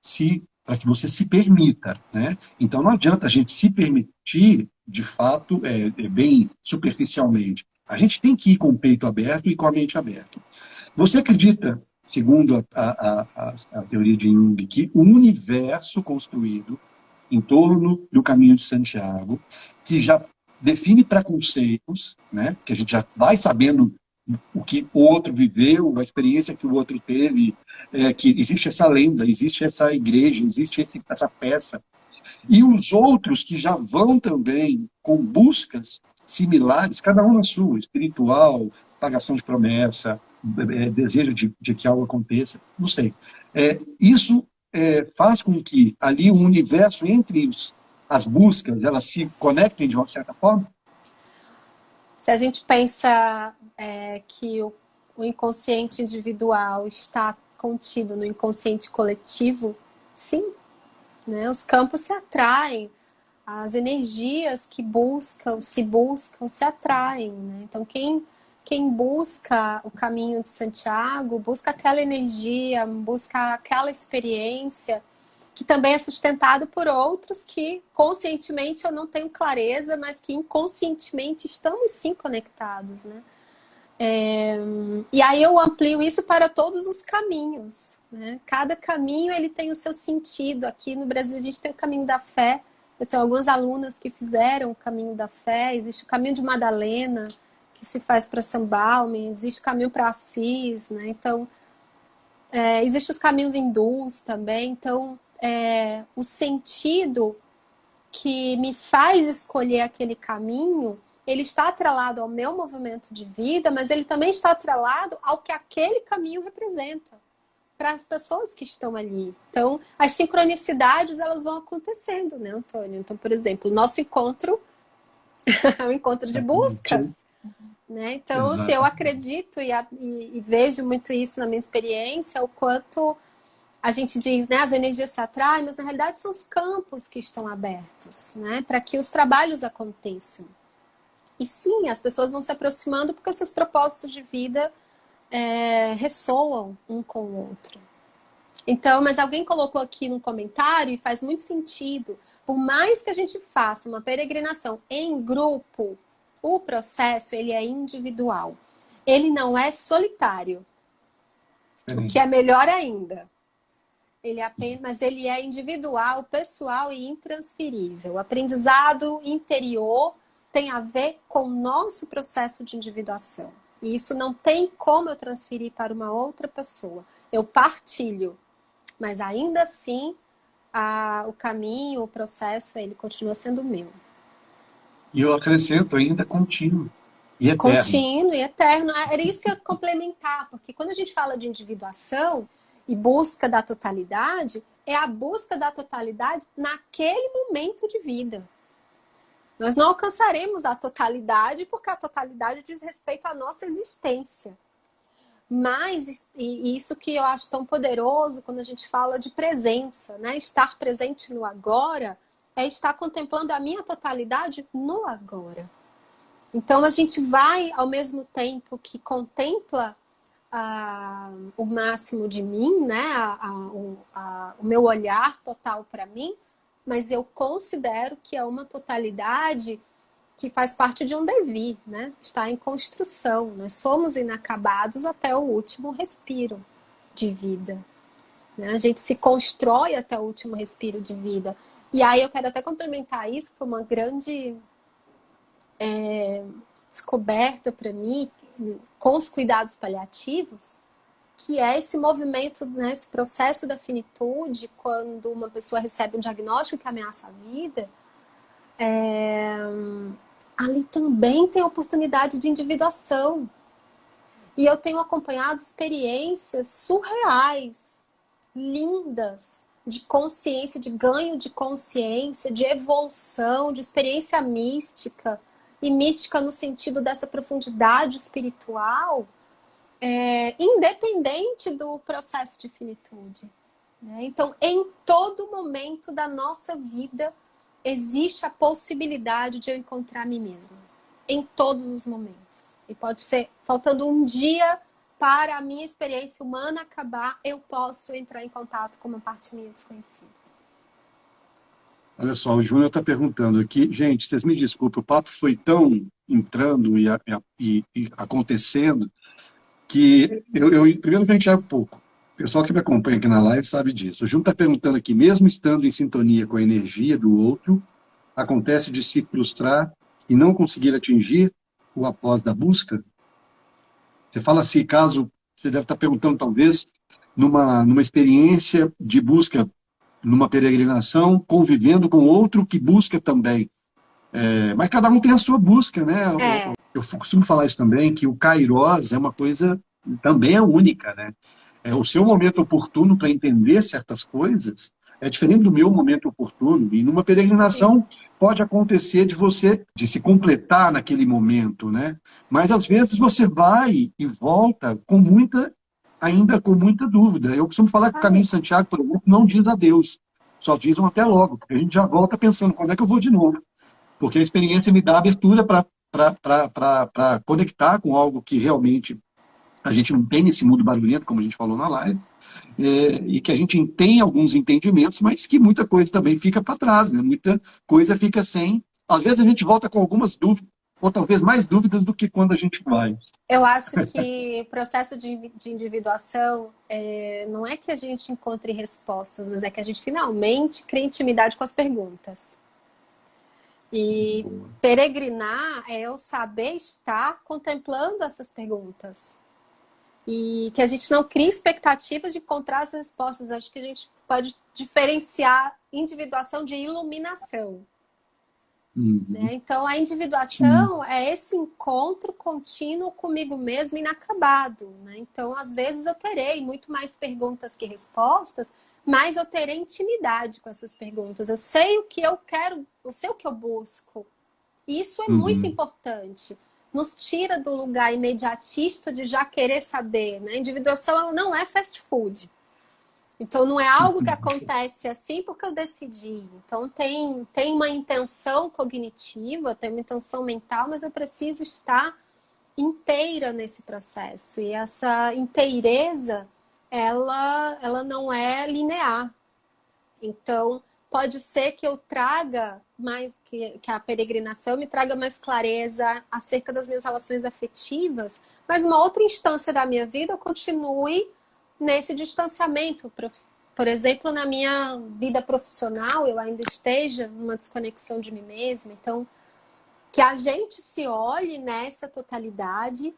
Speaker 2: Sim.
Speaker 1: você se permita, né? Então não adianta a gente se permitir de fato, bem superficialmente. A gente tem que ir com o peito aberto e com a mente aberta. Você acredita, segundo a teoria de Jung, que o universo construído em torno do Caminho de Santiago, que já define preconceitos, né? Que a gente já vai sabendo o que o outro viveu, a experiência que o outro teve, que existe essa lenda, existe essa igreja, existe essa peça. E os outros que já vão também com buscas similares, cada um na sua, espiritual, pagação de promessa, desejo de que algo aconteça, não sei. Isso faz com que ali o universo entre as buscas, elas se conectem de uma certa forma?
Speaker 2: Se a gente pensa que o inconsciente individual está contido no inconsciente coletivo, sim, né? Os campos se atraem, as energias que buscam, se atraem. Né? Então, quem busca o caminho de Santiago, busca aquela energia, busca aquela experiência, que também é sustentado por outros que conscientemente eu não tenho clareza, mas que inconscientemente estamos sim conectados. Né? E aí eu amplio isso para todos os caminhos. Né? Cada caminho ele tem o seu sentido. Aqui no Brasil a gente tem o caminho da fé. Eu tenho algumas alunas que fizeram o caminho da fé. Existe o caminho de Madalena, que se faz para São Balme. Existe o caminho para Assis. Né? Então, existem os caminhos hindus também. Então, o sentido que me faz escolher aquele caminho, ele está atrelado ao meu movimento de vida, mas ele também está atrelado ao que aquele caminho representa para as pessoas que estão ali. Então, as sincronicidades, elas vão acontecendo, né, Antônio? Então, por exemplo, o nosso encontro é um encontro de
Speaker 1: Exatamente.
Speaker 2: buscas, né? Então, se eu
Speaker 1: Exatamente.
Speaker 2: acredito e vejo muito isso na minha experiência, o quanto a gente diz, né, as energias se atraem, mas na realidade são os campos que estão abertos, né, para que os trabalhos aconteçam. E sim, as pessoas vão se aproximando porque os seus propósitos de vida ressoam um com o outro. Então, mas alguém colocou aqui no comentário e faz muito sentido. Por mais que a gente faça uma peregrinação em grupo, o processo ele é individual. Ele não é solitário, o que é
Speaker 1: Diferente.
Speaker 2: melhor ainda. Mas ele é individual, pessoal e intransferível. O aprendizado interior tem a ver com o nosso processo de individuação. E isso não tem como eu transferir para uma outra pessoa. Eu partilho, mas ainda assim o caminho, o processo, ele continua sendo meu.
Speaker 3: E eu acrescento ainda contínuo e eterno.
Speaker 2: Contínuo e eterno. Era isso que eu ia complementar, porque quando a gente fala de individuação e busca da totalidade, é a busca da totalidade naquele momento de vida. Nós não alcançaremos a totalidade porque a totalidade diz respeito à nossa existência. Mas, e isso que eu acho tão poderoso quando a gente fala de presença, né? Estar presente no agora é estar contemplando a minha totalidade no agora. Então, a gente vai, ao mesmo tempo que contempla o máximo de mim, né? O meu olhar total para mim, mas eu considero que é uma totalidade que faz parte de um devir, né? Está em construção. Nós somos inacabados até o último respiro de vida. Né? A gente se constrói até o último respiro de vida. E aí eu quero até complementar isso, que foi uma grande descoberta para mim, com os cuidados paliativos, que é esse movimento, né, esse processo da finitude, quando uma pessoa recebe um diagnóstico que ameaça a vida, ali também tem oportunidade de individuação. E eu tenho acompanhado experiências surreais, lindas, de consciência, de ganho de consciência, de evolução, de experiência mística, e mística no sentido dessa profundidade espiritual, independente do processo de finitude. Né? Então, em todo momento da nossa vida, existe a possibilidade de eu encontrar a mim mesma. Em todos os momentos. E pode ser, faltando um dia para a minha experiência humana acabar, eu posso entrar em contato com uma parte minha desconhecida.
Speaker 1: Olha só, o Júnior está perguntando aqui. Gente, vocês me desculpem, o papo foi tão entrando e acontecendo que eu primeiro vou entrar um pouco. O pessoal que me acompanha aqui na live sabe disso. O Júnior está perguntando aqui, mesmo estando em sintonia com a energia do outro, acontece de se frustrar e não conseguir atingir o após da busca? Você fala assim, caso, você deve estar perguntando talvez, numa experiência de busca, numa peregrinação, convivendo com outro que busca também. Mas cada um tem a sua busca, né? Eu costumo falar isso também, que o Kairos é uma coisa, também é única, né? É o seu momento oportuno para entender certas coisas é diferente do meu momento oportuno. E numa peregrinação pode acontecer de você, de se completar naquele momento, né? Mas às vezes você vai e volta ainda com muita dúvida. Eu costumo falar que o caminho de Santiago, por exemplo, não diz adeus, só diz um até logo, porque a gente já volta pensando quando é que eu vou de novo. Porque a experiência me dá abertura para conectar com algo que realmente a gente não tem nesse mundo barulhento, como a gente falou na live, e que a gente tem alguns entendimentos, mas que muita coisa também fica para trás, né? Muita coisa fica sem. Às vezes a gente volta com algumas dúvidas, ou talvez mais dúvidas do que quando a gente vai.
Speaker 2: Eu acho que o processo de individuação não é que a gente encontre respostas, mas é que a gente finalmente cria intimidade com as perguntas. E peregrinar é eu saber estar contemplando essas perguntas. E que a gente não crie expectativas de encontrar as respostas. Acho que a gente pode diferenciar individuação de iluminação. Né? Então, a individuação é esse encontro contínuo comigo mesmo, inacabado. Né? Então, às vezes eu terei muito mais perguntas que respostas, mas eu terei intimidade com essas perguntas. Eu sei o que eu quero, eu sei o que eu busco. E isso é muito importante. Nos tira do lugar imediatista de já querer saber. Né? A individuação ela não é fast food. Então, não é algo que acontece assim porque eu decidi. Então, tem uma intenção cognitiva, tem uma intenção mental, mas eu preciso estar inteira nesse processo. E essa inteireza ela não é linear. Então, pode ser que eu traga mais, que a peregrinação me traga mais clareza acerca das minhas relações afetivas, mas uma outra instância da minha vida eu continue nesse distanciamento. Por exemplo, na minha vida profissional, eu ainda esteja numa desconexão de mim mesma. Então, que a gente se olhe nessa totalidade,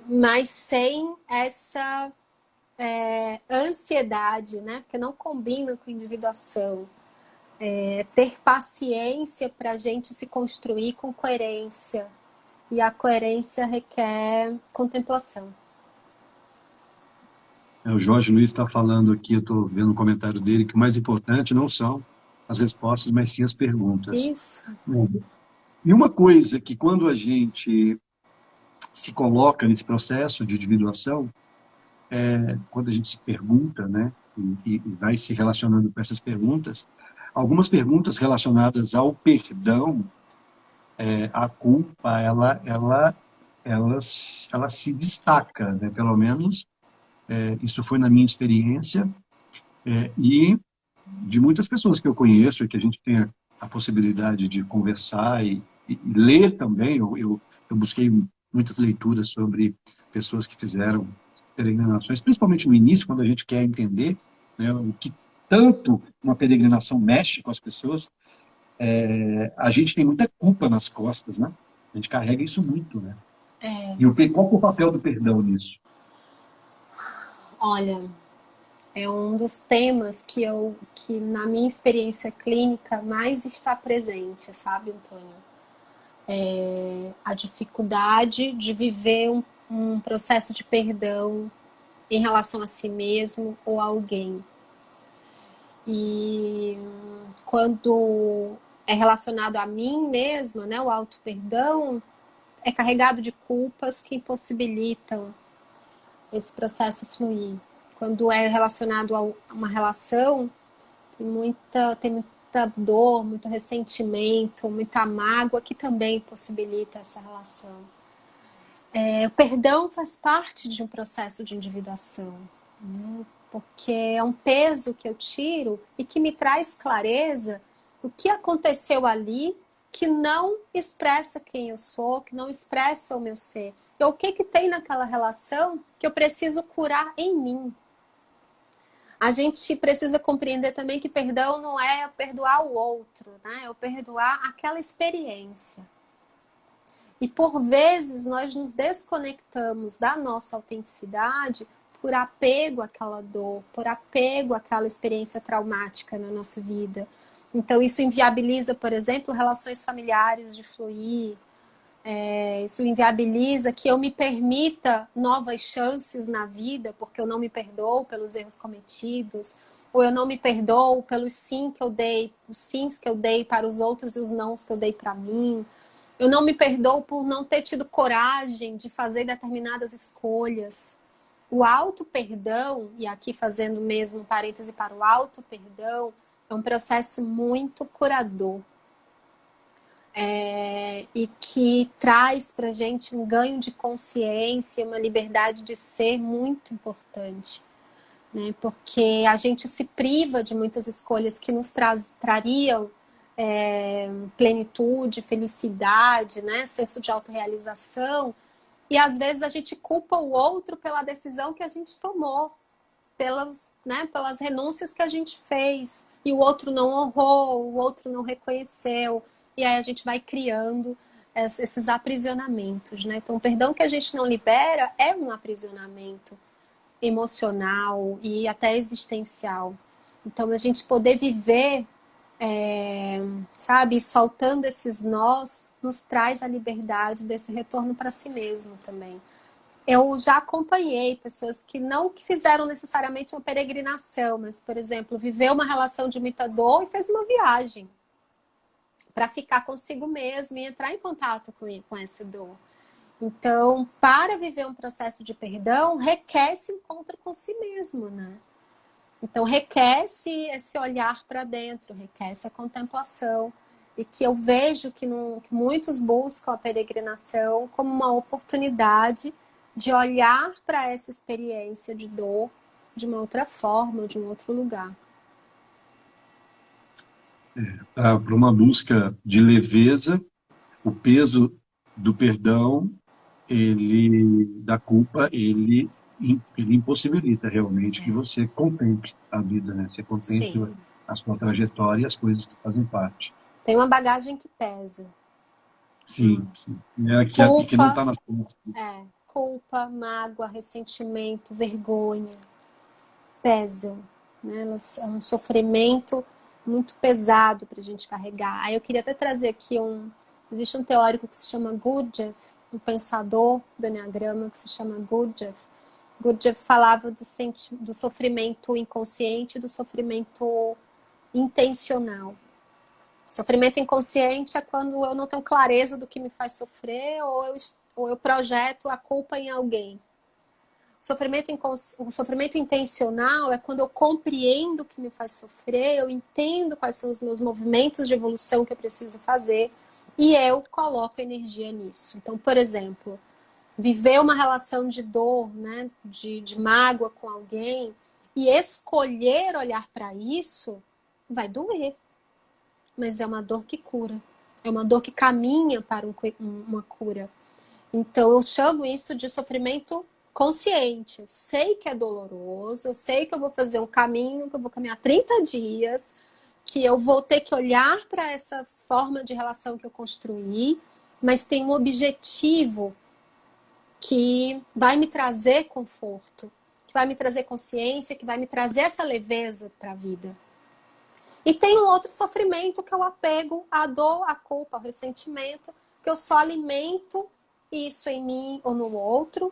Speaker 2: mas sem essa ansiedade, né? Porque não combina com individuação. Ter paciência para a gente se construir com coerência. E a coerência requer contemplação.
Speaker 1: O Jorge Luiz está falando aqui, eu estou vendo um comentário dele, que o mais importante não são as respostas, mas sim as perguntas.
Speaker 2: Isso.
Speaker 1: E uma coisa que quando a gente se coloca nesse processo de individuação, quando a gente se pergunta, né, e vai se relacionando com essas perguntas, algumas perguntas relacionadas ao perdão, a culpa, ela se destaca, né? Pelo menos isso foi na minha experiência, e de muitas pessoas que eu conheço e que a gente tem a possibilidade de conversar e ler também. Eu busquei muitas leituras sobre pessoas que fizeram peregrinações, principalmente no início, quando a gente quer entender, né, o que tanto uma peregrinação mexe com as pessoas. A gente tem muita culpa nas costas, né? A gente carrega isso muito, né? E qual é o papel do perdão nisso?
Speaker 2: Olha, é um dos temas que na minha experiência clínica mais está presente, sabe, Antônio? A dificuldade de viver um processo de perdão em relação a si mesmo ou a alguém. E quando é relacionado a mim mesma, né, o auto-perdão é carregado de culpas que impossibilitam esse processo fluir. Quando é relacionado a uma relação, tem muita dor, muito ressentimento, muita mágoa que também possibilita essa relação. O perdão faz parte de um processo de individuação, né? Porque é um peso que eu tiro e que me traz clareza do que aconteceu ali que não expressa quem eu sou, que não expressa o meu ser. E o que tem naquela relação que eu preciso curar em mim. A gente precisa compreender também que perdão não é perdoar o outro, né? É perdoar aquela experiência. E por vezes nós nos desconectamos da nossa autenticidade por apego àquela dor, por apego àquela experiência traumática na nossa vida. Então isso inviabiliza, por exemplo, relações familiares de fluir. Isso inviabiliza que eu me permita novas chances na vida, porque eu não me perdoo pelos erros cometidos, ou eu não me perdoo pelos sim que eu dei, os sims que eu dei para os outros e os nãos que eu dei para mim. Eu não me perdoo por não ter tido coragem de fazer determinadas escolhas. O auto-perdão, e aqui fazendo mesmo um parêntese para o auto-perdão, é um processo muito curador. E que traz para a gente um ganho de consciência, uma liberdade de ser muito importante. Né? Porque a gente se priva de muitas escolhas que nos trariam plenitude, felicidade, né? Senso de autorrealização. E às vezes a gente culpa o outro pela decisão que a gente tomou, pelas renúncias que a gente fez. E o outro não honrou, o outro não reconheceu. E aí a gente vai criando esses aprisionamentos, né? Então, o perdão que a gente não libera é um aprisionamento emocional e até existencial. Então, a gente poder viver, soltando esses nós, nos traz a liberdade desse retorno para si mesmo também. Eu já acompanhei pessoas que não fizeram necessariamente uma peregrinação, mas, por exemplo, viveu uma relação de muita dor e fez uma viagem para ficar consigo mesmo e entrar em contato com essa dor. Então, para viver um processo de perdão, requer esse encontro com si mesmo, né? Então, requer esse olhar para dentro, requer essa contemplação. E que eu vejo que muitos buscam a peregrinação como uma oportunidade de olhar para essa experiência de dor de uma outra forma, de um outro lugar.
Speaker 3: Para uma busca de leveza, o peso do perdão, da culpa, ele impossibilita realmente que você contemple a vida, né? Você contemple
Speaker 2: Sim.
Speaker 3: a sua trajetória e as coisas que fazem parte.
Speaker 2: Tem uma bagagem que pesa.
Speaker 3: Sim, sim. E que não
Speaker 2: Culpa,
Speaker 3: está nas costas.
Speaker 2: culpa, mágoa, ressentimento, vergonha, pesam, né? Elas é um sofrimento muito pesado para a gente carregar. Aí eu queria até trazer aqui existe um teórico que se chama Gurdjieff, um pensador do Enneagrama que se chama Gurdjieff. Gurdjieff falava do sofrimento inconsciente e do sofrimento intencional. Sofrimento inconsciente é quando eu não tenho clareza do que me faz sofrer ou eu projeto a culpa em alguém. O sofrimento intencional é quando eu compreendo o que me faz sofrer, eu entendo quais são os meus movimentos de evolução que eu preciso fazer e eu coloco energia nisso. Então, por exemplo, viver uma relação de dor, né, de mágoa com alguém e escolher olhar para isso vai doer. Mas é uma dor que cura. É uma dor que caminha para uma cura. Então, eu chamo isso de sofrimento consciente. Eu sei que é doloroso, eu sei que eu vou fazer um caminho, que eu vou caminhar 30 dias, que eu vou ter que olhar para essa forma de relação que eu construí, mas tem um objetivo que vai me trazer conforto, que vai me trazer consciência, que vai me trazer essa leveza para a vida. E tem um outro sofrimento que é o apego à dor, à culpa, ao ressentimento, que eu só alimento isso em mim ou no outro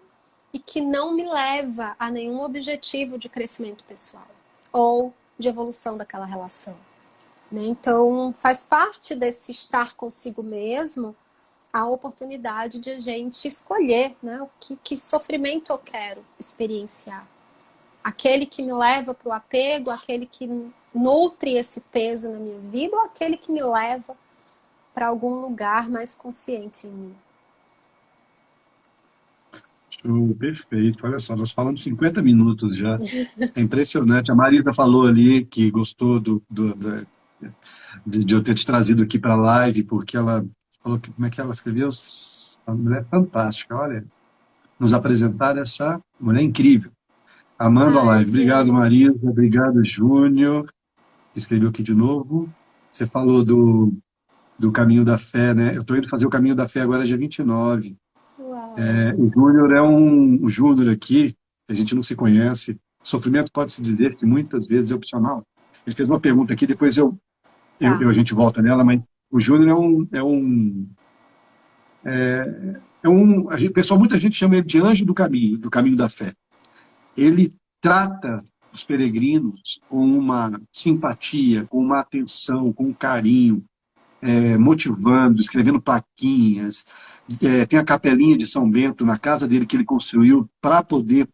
Speaker 2: e que não me leva a nenhum objetivo de crescimento pessoal ou de evolução daquela relação. Né? Então, faz parte desse estar consigo mesmo a oportunidade de a gente escolher, né, que sofrimento eu quero experienciar. Aquele que me leva para o apego, aquele que nutre esse peso na minha vida ou aquele que me leva para algum lugar mais consciente em mim.
Speaker 3: Show, perfeito. Olha só, nós falamos 50 minutos já. É impressionante. A Marisa falou ali que gostou de eu ter te trazido aqui para a live, porque ela falou que, como é que ela escreveu? Uma mulher fantástica, olha. Nos apresentar essa mulher incrível. Amando a
Speaker 2: Ai,
Speaker 3: live. Obrigado,
Speaker 2: gente.
Speaker 3: Marisa. Obrigado, Júnior, que escreveu aqui de novo. Você falou do caminho da fé, né? Eu estou indo fazer o caminho da fé agora, dia 29.
Speaker 2: Uau.
Speaker 3: O Júnior é um Júnior aqui, que a gente não se conhece. Sofrimento pode-se dizer que muitas vezes é opcional. Ele fez uma pergunta aqui, depois
Speaker 2: Tá.
Speaker 3: a gente volta nela, mas o Júnior pessoal, muita gente chama ele de anjo do caminho da fé. Ele trata os peregrinos com uma simpatia, com uma atenção, com um carinho, motivando, escrevendo plaquinhas. Tem a capelinha de São Bento na casa dele que ele construiu para poder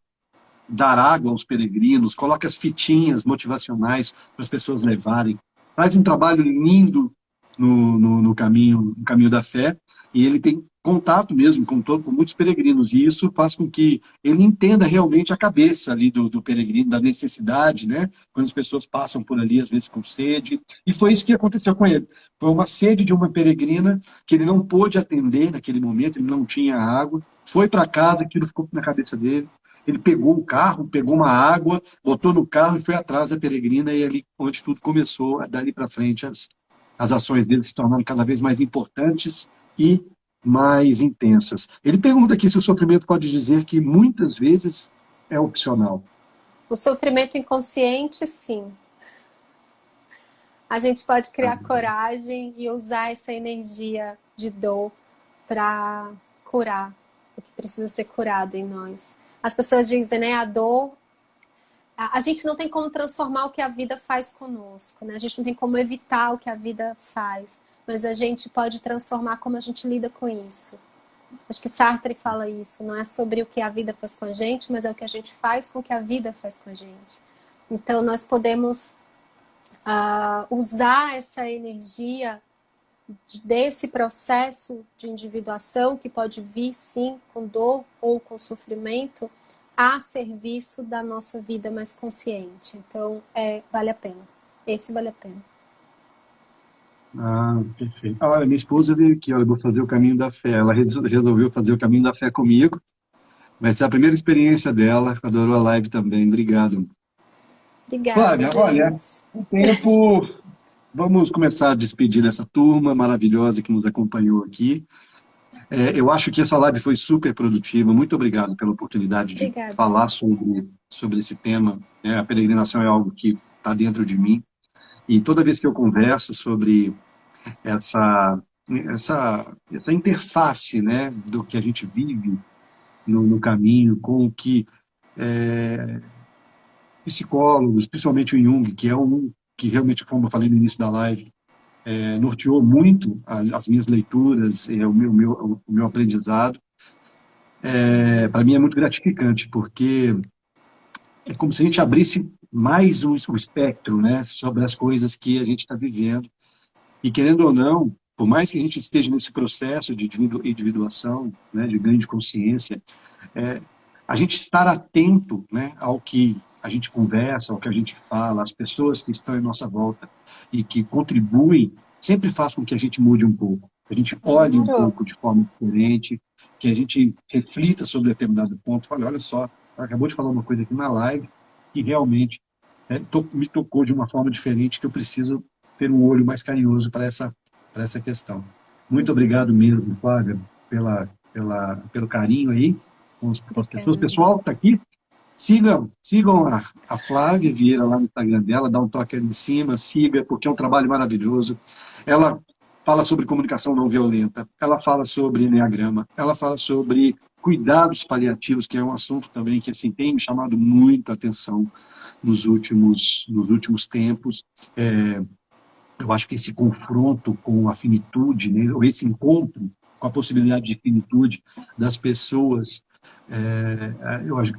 Speaker 3: dar água aos peregrinos, coloca as fitinhas motivacionais para as pessoas levarem. Faz um trabalho lindo no caminho da fé, e ele tem contato mesmo com muitos peregrinos, e isso faz com que ele entenda realmente a cabeça ali do peregrino, da necessidade, né? Quando as pessoas passam por ali, às vezes com sede, e foi isso que aconteceu com ele. Foi uma sede de uma peregrina que ele não pôde atender naquele momento, ele não tinha água, foi para casa, aquilo ficou na cabeça dele. Ele pegou o carro, pegou uma água, botou no carro e foi atrás da peregrina, e ali onde tudo começou, dali para frente as ações dele se tornaram cada vez mais importantes e mais intensas. Ele pergunta aqui se o sofrimento pode dizer que muitas vezes é opcional.
Speaker 2: O sofrimento inconsciente, sim. A gente pode criar coragem e usar essa energia de dor para curar o que precisa ser curado em nós. As pessoas dizem, né, a dor. A gente não tem como transformar o que a vida faz conosco, né? A gente não tem como evitar o que a vida faz, mas a gente pode transformar como a gente lida com isso. Acho que Sartre fala isso, não é sobre o que a vida faz com a gente, mas é o que a gente faz com o que a vida faz com a gente. Então nós podemos usar essa energia desse processo de individuação, que pode vir, sim, com dor ou com sofrimento, a serviço da nossa vida mais consciente. Então, vale a pena. Esse vale a pena.
Speaker 3: Ah, perfeito. Olha, minha esposa veio aqui, olha, eu vou fazer o caminho da fé. Ela resolveu fazer o caminho da fé comigo. Vai ser a primeira experiência dela. Adorou a live também. Obrigado.
Speaker 2: Obrigada,
Speaker 3: Flávia, olha,
Speaker 2: gente.
Speaker 3: o tempo. Vamos começar a despedir dessa turma maravilhosa que nos acompanhou aqui. Eu acho que essa live foi super produtiva. Muito obrigado pela oportunidade de
Speaker 2: Obrigada.
Speaker 3: falar sobre esse tema. A peregrinação é algo que está dentro de mim. E toda vez que eu converso sobre essa interface, né, do que a gente vive no caminho com o que psicólogos, principalmente o Jung, que é um que realmente, como eu falei no início da live, norteou muito as minhas leituras e o meu aprendizado. Para mim é muito gratificante, porque é como se a gente abrisse mais um espectro, né, sobre as coisas que a gente está vivendo. E querendo ou não, por mais que a gente esteja nesse processo de individuação, né, de ganho de consciência, a gente estar atento, né, ao que a gente conversa, ao que a gente fala, às pessoas que estão em nossa volta e que contribuem, sempre faz com que a gente mude um pouco. Que a gente olhe um pouco de forma diferente, que a gente reflita sobre determinado ponto. Olha só, ela acabou de falar uma coisa aqui na live que realmente me tocou de uma forma diferente, que eu preciso ter um olho mais carinhoso para essa questão. Muito obrigado mesmo, Flávia, pelo carinho aí com as pessoas. Pessoal, está aqui. Sigam a Flávia Vieira lá no Instagram dela, dá um toque ali em cima, siga, porque é um trabalho maravilhoso. Ela fala sobre comunicação não violenta, ela fala sobre enneagrama, ela fala sobre cuidados paliativos, que é um assunto também que assim, tem me chamado muita atenção nos últimos tempos. Eu acho que esse confronto com a finitude, né, ou esse encontro com a possibilidade de finitude das pessoas,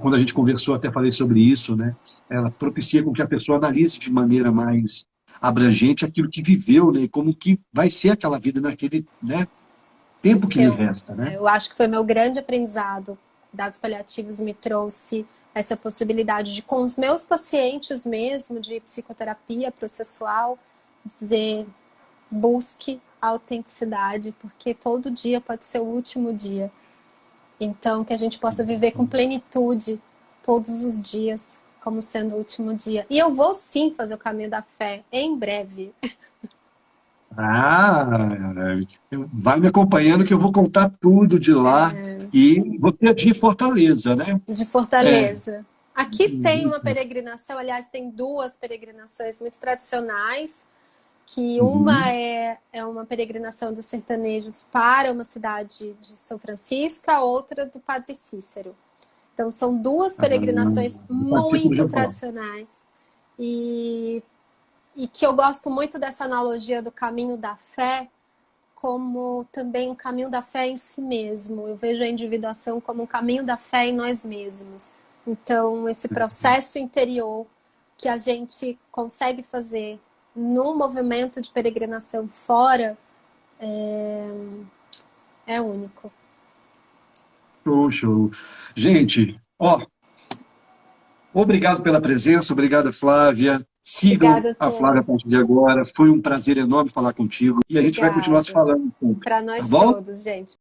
Speaker 3: quando a gente conversou, até falei sobre isso, né, ela propicia com que a pessoa analise de maneira mais abrangente aquilo que viveu, né, e como que vai ser aquela vida naquele, né, tempo que lhe resta. Né?
Speaker 2: Eu acho que foi meu grande aprendizado. Cuidados paliativos me trouxe essa possibilidade de, com os meus pacientes mesmo, de psicoterapia processual, dizer, busque a autenticidade, porque todo dia pode ser o último dia. Então, que a gente possa viver com plenitude todos os dias, como sendo o último dia. E eu vou sim fazer o caminho da fé, em breve.
Speaker 3: Vai me acompanhando que eu vou contar tudo de lá. E você é de Fortaleza, né?
Speaker 2: De Fortaleza. Aqui tem uma peregrinação, aliás, tem duas peregrinações muito tradicionais, que uma é uma peregrinação dos sertanejos para uma cidade de São Francisco, a outra do Padre Cícero. Então, são duas peregrinações muito tradicionais. E que eu gosto muito dessa analogia do caminho da fé, como também um caminho da fé em si mesmo. Eu vejo a individuação como um caminho da fé em nós mesmos. Então, esse processo interior que a gente consegue fazer no movimento de peregrinação fora é único.
Speaker 3: Show. Gente, obrigado pela presença, obrigado, Flávia. Sigam a Flávia a partir de agora. Foi um prazer enorme falar contigo. E a gente vai continuar se falando um pouco.
Speaker 2: Para nós
Speaker 3: tá bom?
Speaker 2: todos, gente.